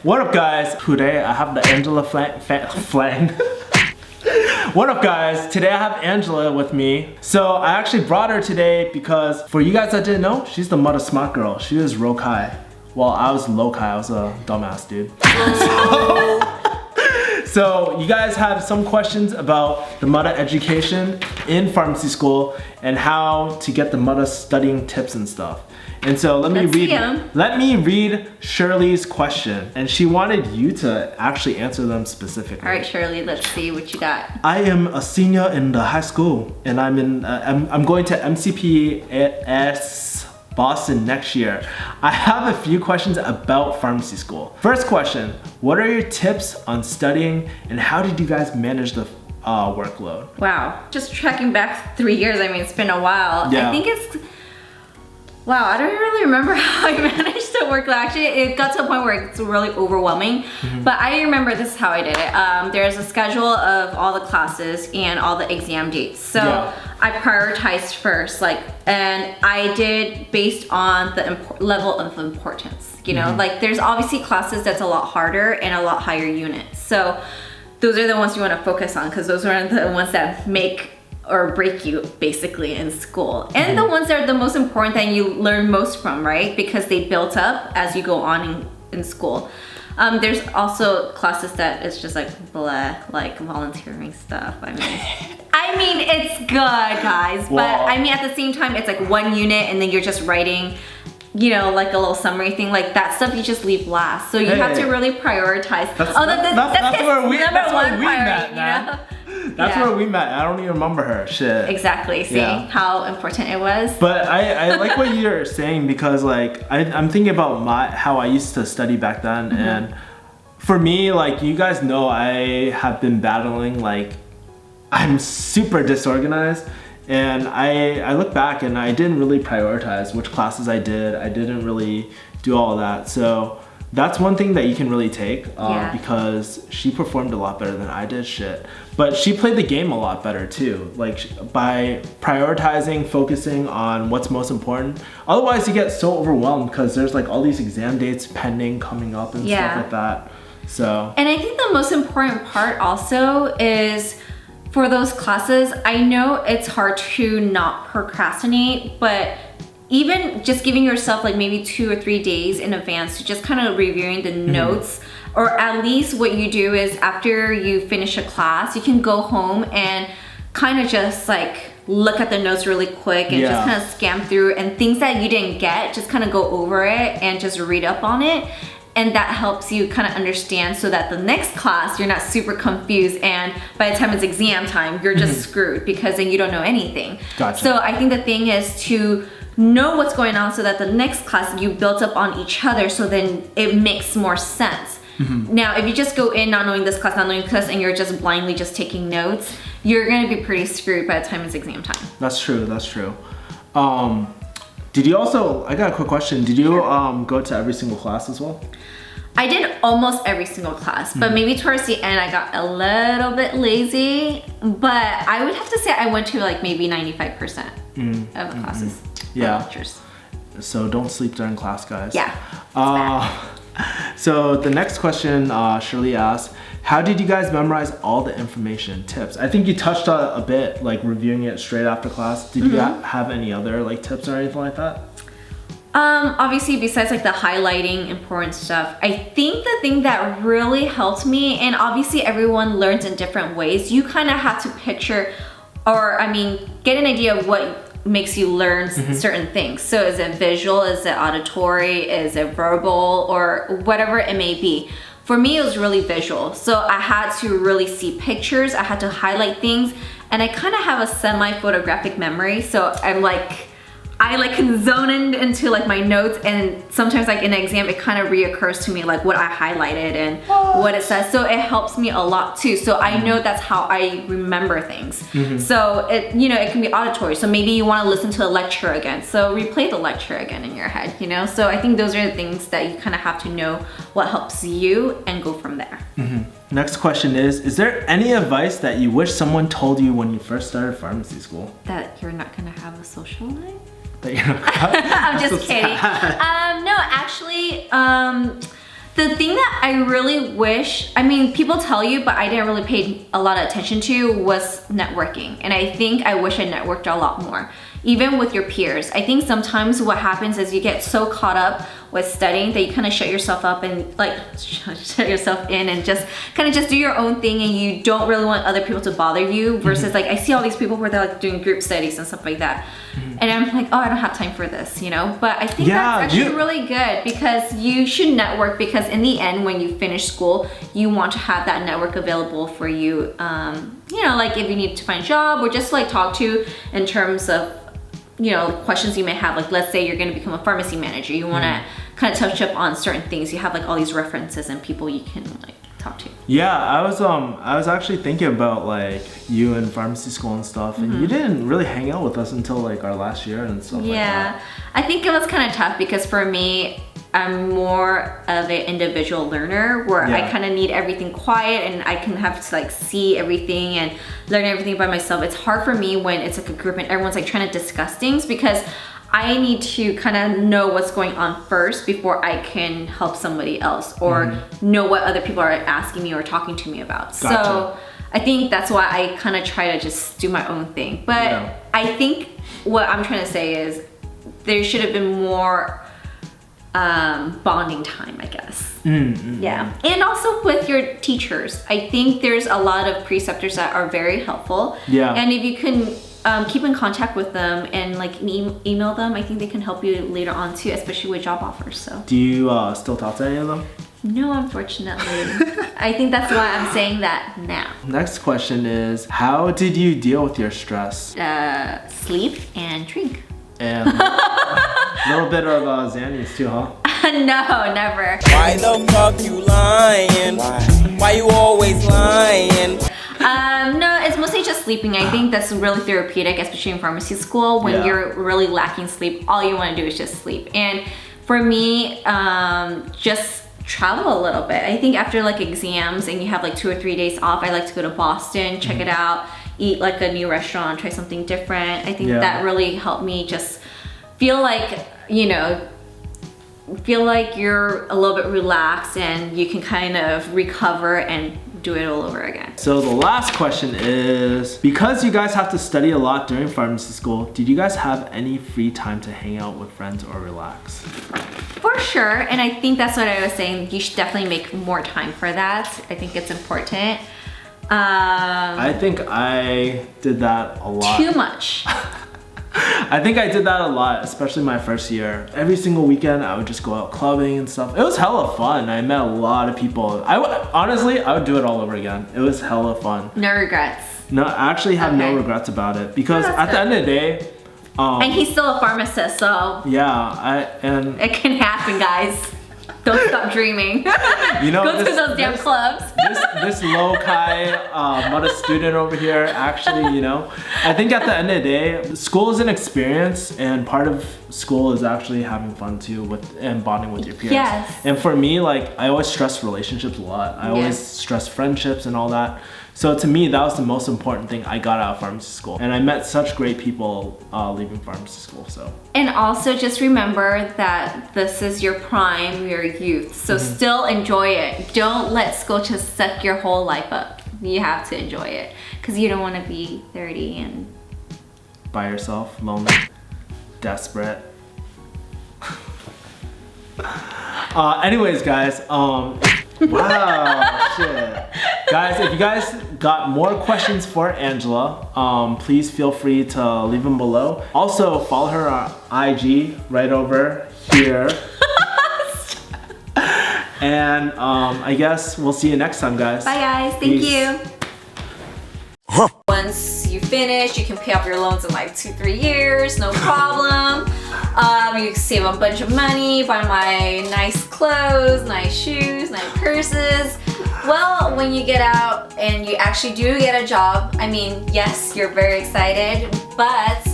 What up, guys? Today I have the Angela Flang. What up, guys? Today I have Angela with me. So I actually brought her today because for you guys that didn't know, she's the mother smart girl. She was Rokai. Well, I was Lokai. I was a dumbass dude. So you guys have some questions about the mother education in pharmacy school and how to get the mother studying tips and stuff. And so let me read Shirley's question, and she wanted you to actually answer them specifically. All right, Shirley, let's see what you got. I am a senior in the high school, and I'm going to MCPS Boston next year. I have a few questions about pharmacy school. First question, what are your tips on studying, and how did you guys manage the workload? Wow, just tracking back 3 years, I mean, it's been a while. Yeah. I think it's, wow, I don't really remember how I managed to work. Actually, it got to a point where it's really overwhelming. But I remember this is how I did it. There's a schedule of all the classes and all the exam dates. So I prioritized first, and I did based on the level of importance. You know, like there's obviously classes that's a lot harder and a lot higher units. So those are the ones you want to focus on because those are the ones that make or break you basically in school, and the ones that are the most important that you learn most from, right? Because they built up as you go on in school. There's also classes that it's just like blah, like volunteering stuff. I mean it's good, guys, but I mean at the same time it's like one unit and then you're just writing, you know, like a little summary thing, like that stuff you just leave last. So you have to really prioritize. That's where we met, man. That's where we met. I don't even remember her. Shit. Exactly. See how important it was. But I like what you're saying because like I'm thinking about how I used to study back then, and for me, like you guys know, I have been battling, like I'm super disorganized, and I look back and I didn't really prioritize which classes I did. I didn't really do all that. So that's one thing that you can really take because she performed a lot better than I did, but she played the game a lot better too, like by prioritizing, focusing on what's most important. Otherwise you get so overwhelmed because there's like all these exam dates pending coming up and stuff like that. So, and I think the most important part also is for those classes, I know it's hard to not procrastinate, but even just giving yourself like maybe 2 or 3 days in advance to just kind of reviewing the notes, or at least what you do is after you finish a class, you can go home and kind of just like look at the notes really quick and just kind of scan through, and things that you didn't get, just kind of go over it and just read up on it. And that helps you kind of understand so that the next class, you're not super confused, and by the time it's exam time, you're just screwed because then you don't know anything. Gotcha. So I think the thing is to know what's going on so that the next class you built up on each other, so then it makes more sense. Now, if you just go in not knowing this class, not knowing this, and you're just blindly just taking notes, you're gonna be pretty screwed by the time it's exam time. That's true, that's true. Did you also, I got a quick question, did you go to every single class as well? I did almost every single class, but maybe towards the end I got a little bit lazy, but I would have to say I went to like maybe 95% of the classes. Lectures. So don't sleep during class, guys. Yeah. So the next question Shirley asked, how did you guys memorize all the information, tips? I think you touched on a bit, like reviewing it straight after class. Did you have any other like tips or anything like that? Obviously besides like the highlighting important stuff, I think the thing that really helped me, and obviously everyone learns in different ways, you kind of have to picture, or I mean, get an idea of what makes you learn certain things. So is it visual, is it auditory, is it verbal, or whatever it may be. For me, it was really visual. So I had to really see pictures, I had to highlight things, and I kind of have a semi-photographic memory. So I can zone into like my notes, and sometimes like in an exam it kind of reoccurs to me like what I highlighted and what it says, so it helps me a lot too. So I know that's how I remember things. So it can be auditory, so maybe you want to listen to a lecture again, so replay the lecture again in your head, so I think those are the things that you kind of have to know what helps you and go from there. Next question is there any advice that you wish someone told you when you first started pharmacy school? That you're not gonna have a social life? That you're not I'm just kidding. No, actually, The thing that I really wish, I mean, people tell you, but I didn't really pay a lot of attention to was networking. And I think I wish I networked a lot more, even with your peers. I think sometimes what happens is you get so caught up with studying that you kind of shut yourself up and like shut yourself in and just kind of just do your own thing, and you don't really want other people to bother you versus like I see all these people where they're like doing group studies and stuff like that. And I'm like, oh, I don't have time for this, you know? But I think that's actually really good because you should network, because in the end, when you finish school, you want to have that network available for you. You know, like if you need to find a job or just like talk to in terms of, you know, questions you may have. Like let's say you're gonna become a pharmacy manager. You wanna kind of touch up on certain things. You have like all these references and people you can like talk to. Yeah, I was actually thinking about like you in pharmacy school and stuff, and you didn't really hang out with us until like our last year and stuff like that. Yeah, I think it was kind of tough because for me, I'm more of an individual learner where I kind of need everything quiet and I can have to like see everything and learn everything by myself. It's hard for me when it's like a group and everyone's like trying to discuss things, because I need to kind of know what's going on first before I can help somebody else or know what other people are asking me or talking to me about. Gotcha. So I think that's why I kind of try to just do my own thing. But I think what I'm trying to say is there should have been more bonding time, I guess. Yeah, and also with your teachers. I think there's a lot of preceptors that are very helpful. Yeah, and if you can keep in contact with them and like email them, I think they can help you later on too, especially with job offers. So do you still talk to any of them? No, unfortunately. I think that's why I'm saying that now. Next question is, how did you deal with your stress? Sleep and drink. And a little bit of Xannies too, huh? No, never. Why the fuck you lying? Why you always lying? No, it's mostly just sleeping. I think that's really therapeutic, especially in pharmacy school. When you're really lacking sleep, all you want to do is just sleep. And for me, just travel a little bit. I think after like exams and you have like 2 or 3 days off, I like to go to Boston, check it out, eat like a new restaurant, try something different. I think that really helped me just feel like, you know, feel like you're a little bit relaxed and you can kind of recover and do it all over again. So the last question is, because you guys have to study a lot during pharmacy school, did you guys have any free time to hang out with friends or relax? For sure, and I think that's what I was saying. You should definitely make more time for that. I think it's important. I think I did that a lot. Too much. I think I did that a lot, especially my first year. Every single weekend, I would just go out clubbing and stuff. It was hella fun. I met a lot of people. Honestly, I would do it all over again. It was hella fun. No regrets. No, I actually have no regrets about it, because at the end of the day, and he's still a pharmacist, so yeah, it can happen, guys. Don't stop dreaming. You know, go to those damn clubs. This low-kai Mudda student over here, actually, you know, I think at the end of the day, school is an experience, and part of school is actually having fun too and bonding with your peers. Yes. And for me, like, I always stress relationships a lot. I always stress friendships and all that. So to me, that was the most important thing I got out of pharmacy school. And I met such great people leaving pharmacy school, so. And also just remember that this is your prime, your youth. So still enjoy it. Don't let school just suck your whole life up. You have to enjoy it, because you don't want to be 30 and by yourself, lonely, desperate. Anyways, guys, wow, shit. Guys, if you guys got more questions for Angela, please feel free to leave them below. Also, follow her on IG right over here. And I guess we'll see you next time, guys. Bye, guys. Thank you. Once you finish, you can pay off your loans in like 2-3 years, no problem. You can save a bunch of money, buy my nice clothes, nice shoes, nice purses. Well, when you get out and you actually do get a job, I mean, yes, you're very excited, but